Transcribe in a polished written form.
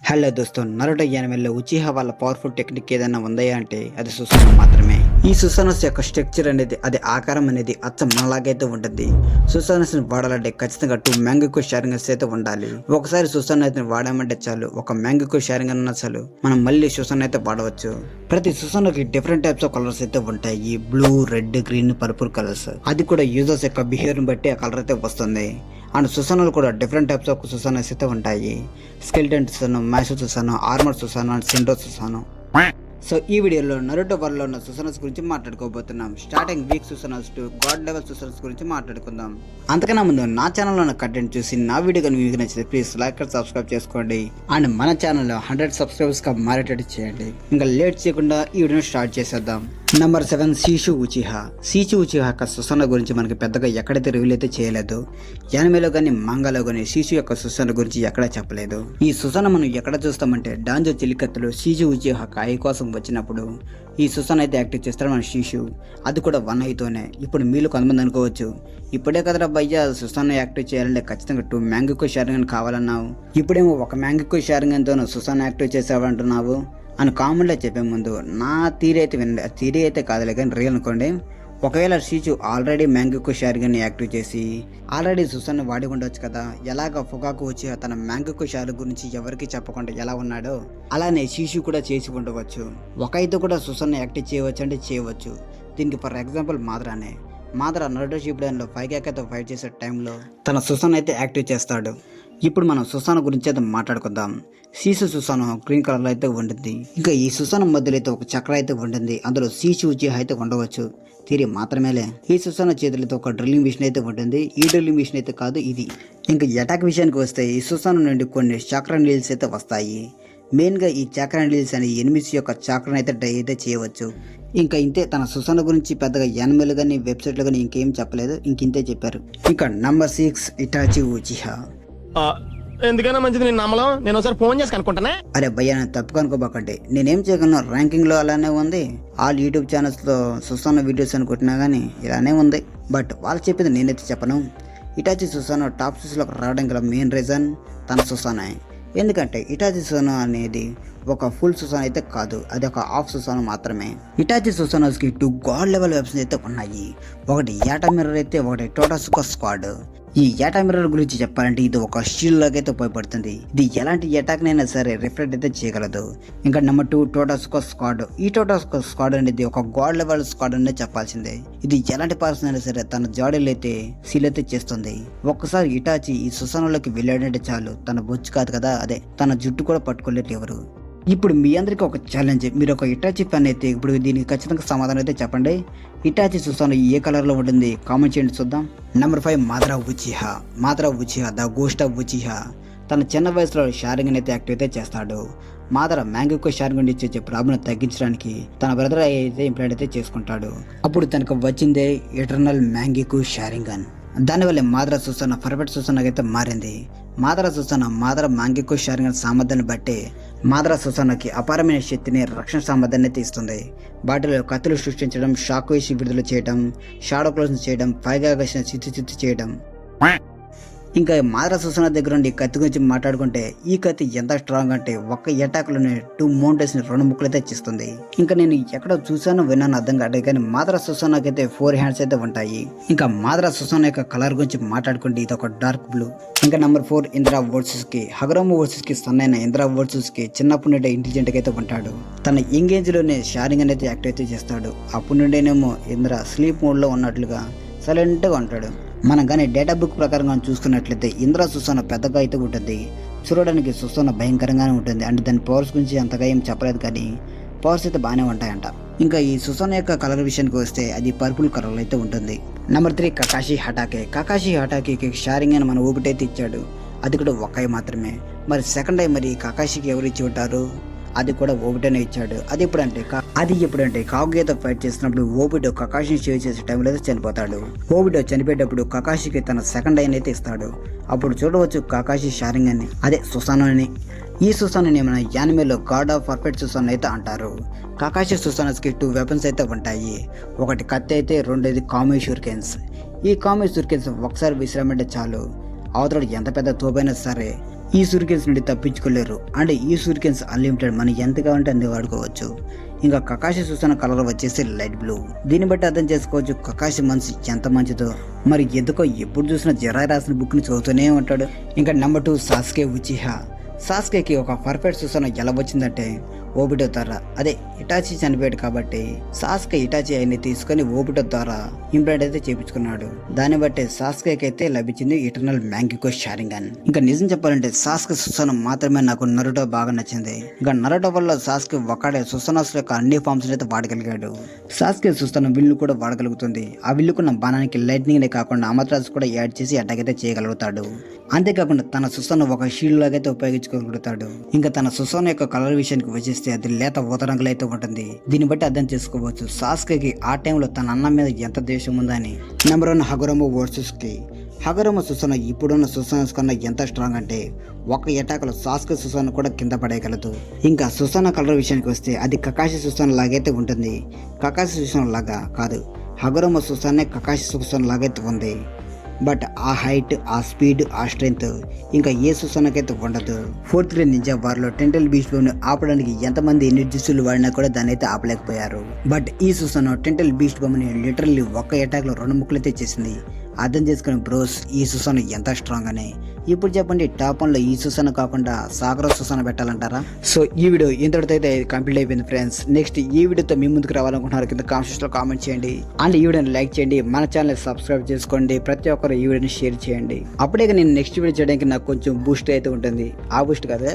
Hello దోస్తో Naruto యానిమేలో ఉచిహా వాళ్ళ powerful technique ఏదైనా ఉందయా అంటే అది సుసానా మాత్రమే. ఈ సుసానస్ యొక్క స్ట్రక్చర్ అనేది అది ఆకారం అనేది అచ్చం మనలాగైతే ఉంటుంది. సుసానస్ ని వాడాలంటే ఖచ్చితంగా 2 మ్యాంగికో షారింగన్స్ అయితే ఉండాలి. ఒకసారి సుసానా అయితే వాడామంటే చాలు, ఒక మ్యాంగికో షారింగ్ అన్న చాలు మనం మళ్ళీ సుసానా అయితే వాడవచ్చు. ప్రతి సుసానాకి డిఫరెంట్ టైప్స్ ఆఫ్ కలర్స్ అయితే ఉంటాయి. Blue, red, green, purple colours. అది కూడా యూజర్స్ యొక్క బిహేవియర్ ని బట్టి ఆ కలర్ అయితే వస్తుంది. అండ్ సుసానాలు కూడా డిఫరెంట్ టైప్స్ ఆఫ్ సుసానాస్ అయితే ఉంటాయి. స్కెల్టన్ సుసాను, మ్యాషో సుసాను, ఆర్మర్ సుసాను అండ్ సిండ్రో సుసాను. సో ఈ వీడియోలో నరుటో వరల్డ్ లో ఉన్న సుసానస్ గురించి మాట్లాడుకోబోతున్నాం. Starting weak Susanoos to god level Susanoos గురించి మాట్లాడుకుందాం. అంతకన్నా ముందు నా ఛానల్లో ఉన్న కంటెంట్ చూసి నా వీడియో కానీ మీకు నచ్చితే ప్లీజ్ లైక్ అండ్ సబ్స్క్రైబ్ చేసుకోండి. అండ్ మన ఛానల్లో 100 సబ్స్క్రైబర్స్ గా మారేటట్టు చేయండి. ఇంకా లేట్ చేయకుండా ఈ వీడియోని స్టార్ట్ చేసేద్దాం. నెంబర్ 7 షీషు ఉచిహా. షీషు ఉచిహా యొక్క సుసానా గురించి మనకి పెద్దగా ఎక్కడైతే రివీల్ అయితే చేయలేదు. యానిమేలో కానీ మంగాలో కానీ షీషు యొక్క సుసానా గురించి ఎక్కడా చెప్పలేదు. ఈ సుసానా మనం ఎక్కడ చూస్తామంటే డాంజో చిలికత్తులు షీషు ఉచిహా కాయ కోసం వచ్చినప్పుడు ఈ సుసానా అయితే యాక్టివ్ చేస్తాడు మన షీషు. అది కూడా 1 ఐతోనే. ఇప్పుడు మీలో కొంతమంది అనుకోవచ్చు, ఇప్పుడే కదరా భయ్యా సుసానా యాక్టివ్ చేయాలంటే ఖచ్చితంగా 2 మ్యాంగికో షారింగ్ కావాలన్నావు, ఇప్పుడేమో 1 మ్యాంగికో షారింగ్ సుసానా యాక్టివ్ చేసావంటున్నావు అని కామెంట్లో చెప్పే ముందు నా థియరీ అయితే వినండి. ఆ థియరీ అయితే కాదులే కానీ రియల్ అనుకోండి. ఒకవేళ షీచు ఆల్రెడీ మ్యాంగికో షారింగ్ని యాక్టివ్ చేసి ఆల్రెడీ సుసాన్ని వాడి ఉండొచ్చు కదా. ఎలాగ ఫుగాకు వచ్చి తన మ్యాంగికో షారింగ్ గురించి ఎవరికి చెప్పకుండా ఎలా ఉన్నాడో అలానే షీషు కూడా చేసి ఉండవచ్చు. ఒక అయితే కూడా సుసాన్ని యాక్టివ్ చేయవచ్చు అంటే చేయవచ్చు. దీనికి ఫర్ ఎగ్జాంపుల్ మాద్రా నరుటో షిపుడెన్లో 5 ఫైట్ చేసే టైంలో తన సుసాన్ అయితే యాక్టివ్ చేస్తాడు. ఇప్పుడు మనం సుసానా గురించి అయితే మాట్లాడుకుందాం. షీషు సుసానా గ్రీన్ కలర్లో అయితే ఉంటుంది. ఇంకా ఈ సుసానా మధ్యలో అయితే ఒక చక్ర అయితే ఉంటుంది. అందులో షీషు ఉచిహా అయితే ఉండవచ్చు. తీరి మాత్రమేలే. ఈ సుసానా చేతులతో ఒక డ్రిల్లింగ్ మిషన్ అయితే ఉంటుంది. ఈ డ్రిల్లింగ్ మిషన్ అయితే కాదు ఇది. ఇంకా అటాక్ విషయానికి వస్తే ఈ సుసానా నుండి కొన్ని చక్ర నీల్స్ అయితే వస్తాయి. మెయిన్గా ఈ చక్ర నీల్స్ అనే ఎనిమిస్ యొక్క చక్రను అయితే డై అయితే చేయవచ్చు. ఇంకా ఇంతే. తన సుసానా గురించి పెద్దగా యానిమేలు కానీ వెబ్సైట్లో కానీ ఇంకేం చెప్పలేదు, ఇంకింతే చెప్పారు. ఇంకా నెంబర్ 6 ఇటాచి ఉచిహా. ఎందుకైనా మంచిది నేను నమ్మలం. నేను ఒకసారి ఫోన్ చేసి కనుక్కుంటానే. అరే భయ్యా నేను తప్పు అనుకోబాకండి. నేనేం చేయగలను, ర్యాంకింగ్ లో అలానే ఉంది. ఆల్ యూట్యూబ్ ఛానల్స్ లో సుసానా వీడియోస్ అనుకుంటున్నా కానీ ఇలానే ఉంది. బట్ వాళ్ళు చెప్పింది నేనైతే చెప్పను. ఇటాచి సుసానా టాప్ 6 లోకి రావడం గల మెయిన్ రీజన్ తన సుసానా. ఎందుకంటే ఇటాచి సుసానా అనేది ఒక ఫుల్ సుసానా అయితే కాదు, అది ఒక హాఫ్ సుసానా మాత్రమే. ఇటాచి సుసానాస్ కి 2 గాడ్ లెవెల్ వెపన్స్ అయితే ఉన్నాయి. ఒకటి యాటా మిర్రర్ అయితే, ఒకటి టోటాసుకా స్క్వాడ్. ఈ యాటా మిర్రర్ గురించి చెప్పాలంటే ఇది ఒక షీల్డ్ లాగా అయితే ఉపయోగపడుతుంది. ఇది ఎలాంటి అటాక్ నైనా సరే రిఫ్లెక్ట్ అయితే చేయగలదు. ఇంకా నెంబర్ 2 టోటాసుకా స్క్వాడ్. ఈ టోటాసుకా స్క్వాడ్ అనేది ఒక గాడ్ లెవెల్ స్క్వాడ్ అనే చెప్పాల్సిందే. ఇది ఎలాంటి పర్సన్ అయినా సరే తన జాడీలు అయితే సీల్ అయితే చేస్తుంది. ఒక్కసారి ఇటాచి ఈ సుసానాలోకి వెళ్ళాడంటే చాలు, తన బొచ్చు కాదు కదా, అదే తన జుట్టు కూడా పట్టుకోలేరు ఎవరు. ఇప్పుడు మీ అందరికీ ఒక ఛాలెంజ్. మీరు ఒక ఇటాచి ఫ్యాన్ అయితే ఇప్పుడు దీనికి ఖచ్చితంగా సమాధానం అయితే చెప్పండి. ఇటాచి సుసానా ఏ కలర్లో ఉంటుంది కామెంట్ చేయండి చూద్దాం. Number 5 Madara Uchiha the ghost of Uchiha. తన చిన్న వయసులో షారింగ్ అయితే యాక్టివ్ అయితే చేస్తాడు. మాద్రా మ్యాంగికో షారింగ్ నుండి వచ్చే ప్రాబ్లం తగ్గించడానికి తన బ్రదర్ అయితే ఇంప్లాంట్ అయితే చేసుకుంటాడు. అప్పుడు తనకు వచ్చిందే ఎటర్నల్ మ్యాంగికో షారింగ్ గన్. దానివల్ల మాద్రా సుసానా పర్ఫెక్ట్ సుసానాగా అయితే మారింది. మాద్రా మ్యాంగికో షారింగ్ సామర్థ్యాన్ని బట్టి మాద్రా సుసానాకి అపారమైన శక్తిని, రక్షణ సామర్థ్యాన్ని అయితే ఇస్తుంది. వాటిలో కత్తులు సృష్టించడం, షాక్ వేసి విడుదల చేయడం, షాడో క్లోజ్ చేయడం, పైగా చిత్తు చేయడం. ఇంకా మాద్రా సుసానా దగ్గర నుండి కత్తి గురించి మాట్లాడుకుంటే ఈ కత్తి ఎంత స్ట్రాంగ్ అంటే ఒక్క అటాక్లోనే 2 మౌంటైన్స్ ని 2 ముక్కలు అయితే ఇచ్చిస్తుంది. ఇంకా నేను ఎక్కడో చూసాను విన్నాను అర్థం కాదు కానీ మాద్రా సుసానాకి అయితే 4 హ్యాండ్స్ అయితే ఉంటాయి. ఇంకా మాద్రా సుసానా యొక్క కలర్ గురించి మాట్లాడుకుంటే ఇది ఒక డార్క్ బ్లూ. ఇంకా నెంబర్ 4 ఇంద్రా వర్సెస్కి. హగరము వర్సెస్కి సన్ అయిన ఇంద్రా వర్సెస్కి చిన్నప్పటి నుండి ఇంటెలిజెంట్ గా అయితే ఉంటాడు. తన ఎంగేజ్ లోనే షారింగ్ అనేది యాక్టివ్ అయితే చేస్తాడు. అప్పటి నుండేనేమో ఇంద్రా స్లీప్ మోడ్ లో ఉన్నట్లుగా సైలెంట్ గా ఉంటాడు. మనం కానీ డేటా బుక్ ప్రకారంగా చూసుకున్నట్లయితే ఇంద్రా సుసానా పెద్దగా అయితే ఉంటుంది. చూడడానికి సుసానా భయంకరంగానే ఉంటుంది. అంటే దాని పవర్స్ గురించి అంతగా ఏం చెప్పలేదు కానీ పవర్స్ అయితే బాగానే ఉంటాయంట. ఇంకా ఈ సుసానా యొక్క కలర్ విషయానికి వస్తే అది పర్పుల్ కలర్ అయితే ఉంటుంది. నెంబర్ 3 కకాషి హటాకేకి షారింగ్ అని మన ఊపిటైతే ఇచ్చాడు. అది కూడా ఒక్క మాత్రమే. మరి సెకండ్ టైం మరి కకాషికి ఎవరు ఇచ్చి ఉంటారు? అది కూడా ఓబిటోనే ఇచ్చాడు. అది ఎప్పుడంటే కాగుయతో ఫైట్ చేసినప్పుడు ఓబిటో కకాషిని సేవ్ చేసే టైంలో అయితే చనిపోతాడు. ఓబిటో చనిపోయేటప్పుడు కకాషికి తన సెకండ్ ఐన్ అయితే ఇస్తాడు. అప్పుడు చూడవచ్చు కకాషి షారింగ్ అని, అదే సుసానా అని. ఈ సుసానాని మన యానిమేలో గాడ్ ఆఫ్ పర్ఫెక్ట్ సుసానా అయితే అంటారు. కకాషి సుసానాస్కి 2 వెపన్స్ అయితే ఉంటాయి. ఒకటి కత్తి అయితే, రెండోది కామి షూరికెన్స్. ఈ కామి షూరికెన్స్ ఒకసారి విసిరామంటే చాలు అవతల ఎంత పెద్ద తోపైనా సరే ఈ సూరికెన్స్ నుండి తప్పించుకోలేరు. అండ్ ఈ సూరికెన్స్ అన్లిమిటెడ్, మనం ఎంత కావాలంటే అంత వాడుకోవచ్చు. ఇంకా కకాషి సుసాన కలర్ వచ్చేసి లైట్ బ్లూ. దీన్ని బట్టి అర్థం చేసుకోవచ్చు కకాషి మనసు ఎంత మంచిదో. మరి ఎందుకో ఎప్పుడు చూసినా జెరాయ్ రాసిన బుక్ ని చదువుతూనే ఉంటాడు. ఇంకా నెంబర్ 2 సాస్కే ఉచిహా. సాస్కేకి ఒక పర్ఫెక్ట్ సుసాన ఎలా వచ్చిందంటే ఓబిటో ద్వారా, అదే ఇటాచి చనిపోయాడు కాబట్టి సాస్కే ఇటాచి ఆయన్ని తీసుకొని ఓబిటో ద్వారా ఇంప్లాంట్ అయితే చేపించుకున్నాడు. దాన్ని బట్టి సాస్కేకి అయితే లభించింది ఇటర్నల్ మ్యాంగికో షారింగన్. ఇంకా నిజం చెప్పాలంటే సాస్కే సుసాన మాత్రమే నాకు నరుటో బాగా నచ్చింది. ఇంకా నరుటో వల్ల సాస్కే ఒకడే సుసానాస్ యొక్క అన్ని ఫార్మ్స్ అయితే వాడగలిగాడు. సాస్కే సుసాన విల్లు కూడా వాడగలుగుతుంది. ఆ విల్లుకున్న బాణానికి లైట్నింగ్ నే కాకుండా అమర్రాజ్ కూడా యాడ్ చేసి అటాక్ అయితే చేయగలుగుతాడు. అంతేకాకుండా తన సుసాన ఒక షీల్డ్ లాగా అయితే ఉపయోగించుకోగలుగుతాడు. ఇంకా తన సుసాన యొక్క కలర్ విషయానికి వచ్చేస్తే అది లేత ఊత రంగులో అయితే ఉంటుంది. దీన్ని బట్టి అర్థం చేసుకోవచ్చు సాస్కేకి ఆ టైంలో తన అన్న మీద ఎంత ద్వేషం ఉందని. నెంబర్ 1 హగురమో వర్సెస్ కి. హగురమో సుసాన ఇప్పుడున్న సుసానాస్ కన్నా ఎంత స్ట్రాంగ్ అంటే ఒక ఎటాక్ లో సాస్కే సుసాన కూడా కింద పడేయగలదు. ఇంకా సుసాన కలర్ విషయానికి వస్తే అది కకాషి సుసాన లాగైతే ఉంటుంది. కకాషి సుసాన లాగా కాదు, హగురమో సుసానే కకాషి సుసాన లాగైతే ఉంది. బట్ ఆ హైట్, ఆ స్పీడ్, ఆ స్ట్రెంగ్త్ ఇంకా ఏ సుసానకైతే ఉండదు. 4th గ్రేడ్ నింజా వార్లో టెంటల్ బీచ్ ని ఆపడానికి ఎంతమంది ఎనర్జిస్టులు వాడినా కూడా దాన్ని అయితే ఆపలేకపోయారు. బట్ ఈ సుసాన టెంటల్ బీచ్ బొమ్మని లిటరల్లీ ఒక్క అటాక్ లో 2 ముక్కలైతే చేసింది. అర్థం చేసుకుని బ్రోస్ ఈ సుసాన ఎంత స్ట్రాంగ్ అని. ఇప్పుడు చెప్పండి, టాప్ 1 లో ఈ సుసాన కాకుండా సాగర సుసాన పెట్టాలంటారా? సో ఈ వీడియో ఇంతటితో అయితే కంప్లీట్ అయిపోయింది ఫ్రెండ్స్. నెక్స్ట్ ఈ వీడియోతో మీ ముందుకు రావాలనుకుంటున్నారు కింద కామెంట్స్ లో కామెంట్ చేయండి. అండ్ ఈ వీడియోని లైక్ చేయండి, మన ఛానల్ సబ్స్క్రైబ్ చేసుకోండి, ప్రతి ఒక్కరు ఈ వీడియోని షేర్ చేయండి. అప్పుడే నేను నెక్స్ట్ వీడియో చేయడానికి నాకు కొంచెం బూస్ట్ అయితే ఉంటుంది. ఆ బూస్ట్ కదా